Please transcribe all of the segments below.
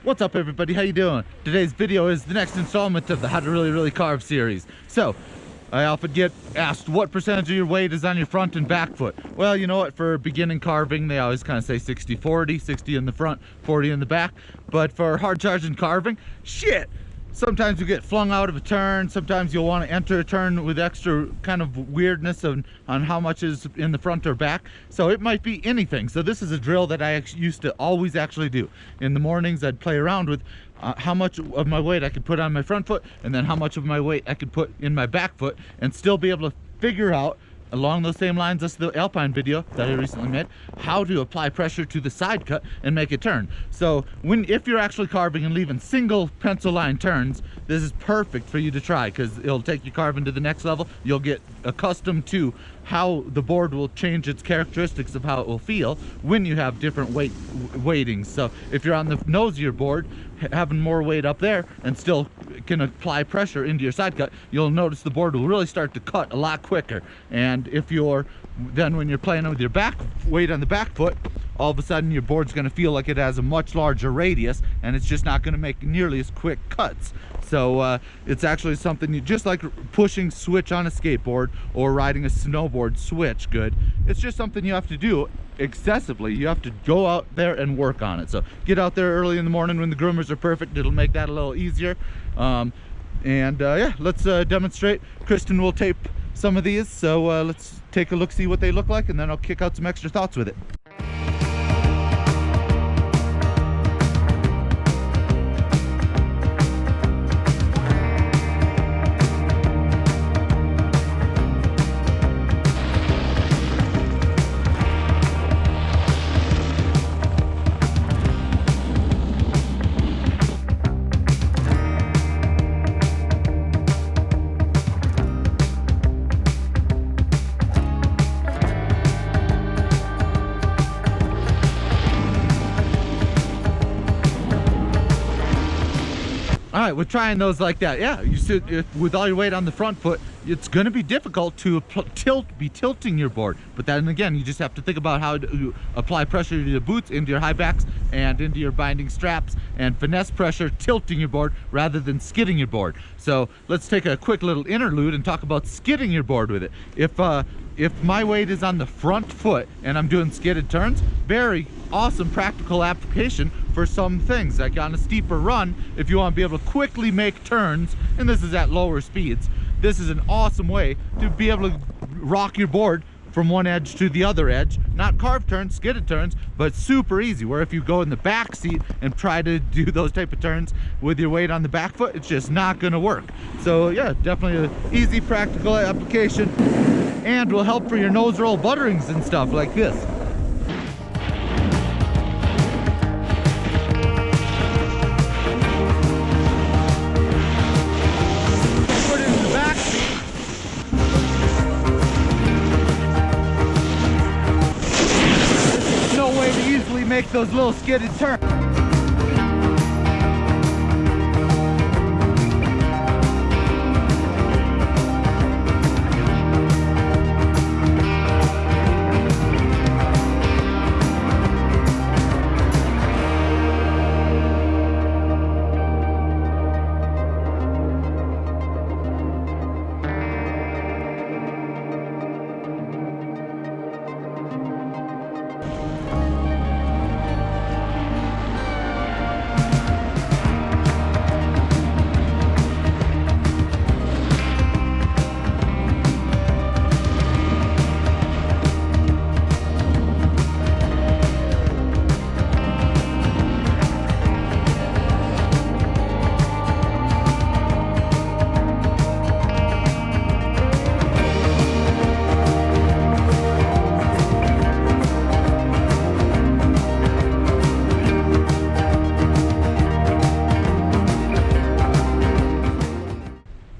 What's up everybody, how you doing? Today's video is the next installment of the How to Really Carve series. So, I often get asked what percentage of your weight is on your front and back foot. Well, you know what, for beginning carving, they always kind of say 60-40, 60 in the front, 40 in the back. But for hard charging carving, shit! Sometimes you get flung out of a turn, sometimes you'll want to enter a turn with extra kind of weirdness on how much is in the front or back. So it might be anything. So this is a drill that I used to always actually do. In the mornings I'd play around with how much of my weight I could put on my front foot and then how much of my weight I could put in my back foot and still be able to figure out, along those same lines as the Alpine video that I recently made, how to apply pressure to the side cut and make it turn. So if you're actually carving and leaving single pencil line turns, this is perfect for you to try because it'll take your carving to the next level. You'll get accustomed to how the board will change its characteristics of how it will feel when you have different weightings. So if you're on the nose of your board, having more weight up there and still can apply pressure into your side cut, you'll notice the board will really start to cut a lot quicker. And if you're then, when you're playing with your back weight on the back foot, all of a sudden your board's going to feel like it has a much larger radius and it's just not going to make nearly as quick cuts. So it's actually something you just like pushing switch on a skateboard or riding a snowboard switch good. It's just something you have to do excessively. You have to go out there and work on it. So get out there early in the morning when the groomers are perfect. It'll make that a little easier. Yeah, let's demonstrate. Kristen will tape some of these, so let's take a look, see what they look like, and then I'll kick out some extra thoughts with it. Alright, we're trying those like that. Yeah, you see, with all your weight on the front foot, it's going to be difficult to be tilting your board. But then again, you just have to think about how to apply pressure to your boots, into your high backs, and into your binding straps, and finesse pressure tilting your board rather than skidding your board. So let's take a quick little interlude and talk about skidding your board with it. If my weight is on the front foot and I'm doing skidded turns, very awesome practical application for some things. Like on a steeper run, if you want to be able to quickly make turns, and this is at lower speeds, this is an awesome way to be able to rock your board from one edge to the other edge. Not carved turns, skidded turns, but super easy, where if you go in the back seat and try to do those type of turns with your weight on the back foot, it's just not gonna work. So yeah, definitely an easy practical application and will help for your nose roll butterings and stuff like this. Put it in the back seat. There's no way to easily make those little skidded turns.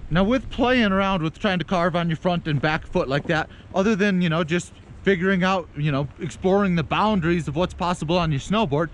Now with playing around with trying to carve on your front and back foot like that, other than, you know, just figuring out, you know, exploring the boundaries of what's possible on your snowboard,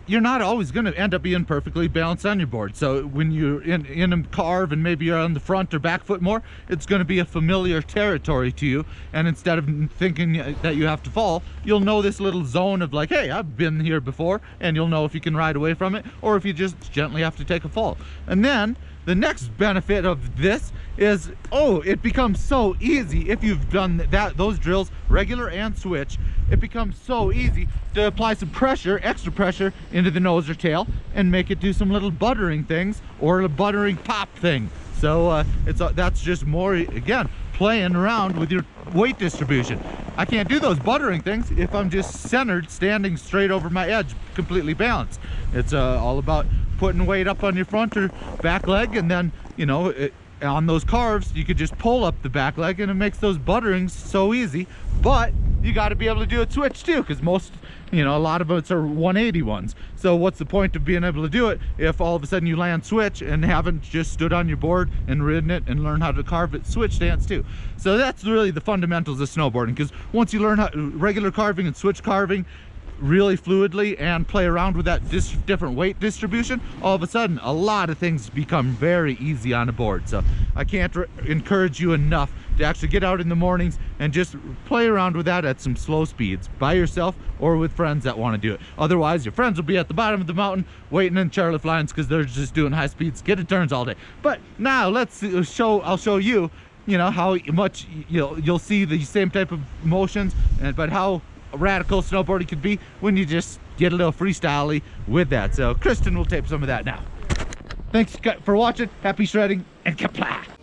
you're not always going to end up being perfectly balanced on your board. So when you're in a carve and maybe you're on the front or back foot more, it's going to be a familiar territory to you. And instead of thinking that you have to fall, you'll know this little zone of like, hey, I've been here before, and you'll know if you can ride away from it or if you just gently have to take a fall. And then the next benefit of this is, oh, it becomes so easy if you've done those drills, regular and switch. It becomes so easy to apply some pressure, extra pressure, into the nose or tail and make it do some little buttering things or a buttering pop thing. So that's just more, again, playing around with your weight distribution. I can't do those buttering things if I'm just centered, standing straight over my edge, completely balanced. It's all about putting weight up on your front or back leg, and then, you know, on those carves, you could just pull up the back leg and it makes those butterings so easy. But you got to be able to do it switch too, because most, you know, a lot of us are 180 ones. So what's the point of being able to do it if all of a sudden you land switch and haven't just stood on your board and ridden it and learn how to carve it switch stance too? So that's really the fundamentals of snowboarding, because once you learn how regular carving and switch carving really fluidly and play around with that different weight distribution, all of a sudden a lot of things become very easy on a board. So I can't encourage you enough to actually get out in the mornings and just play around with that at some slow speeds by yourself or with friends that want to do it. Otherwise, your friends will be at the bottom of the mountain waiting in chairlift lines because they're just doing high speed skidded turns all day. But now I'll show you, you know, how much you'll see the same type of motions, but how radical snowboarding could be when you just get a little freestyle-y with that. So Kristen will tape some of that now. Thanks for watching. Happy shredding and kapla!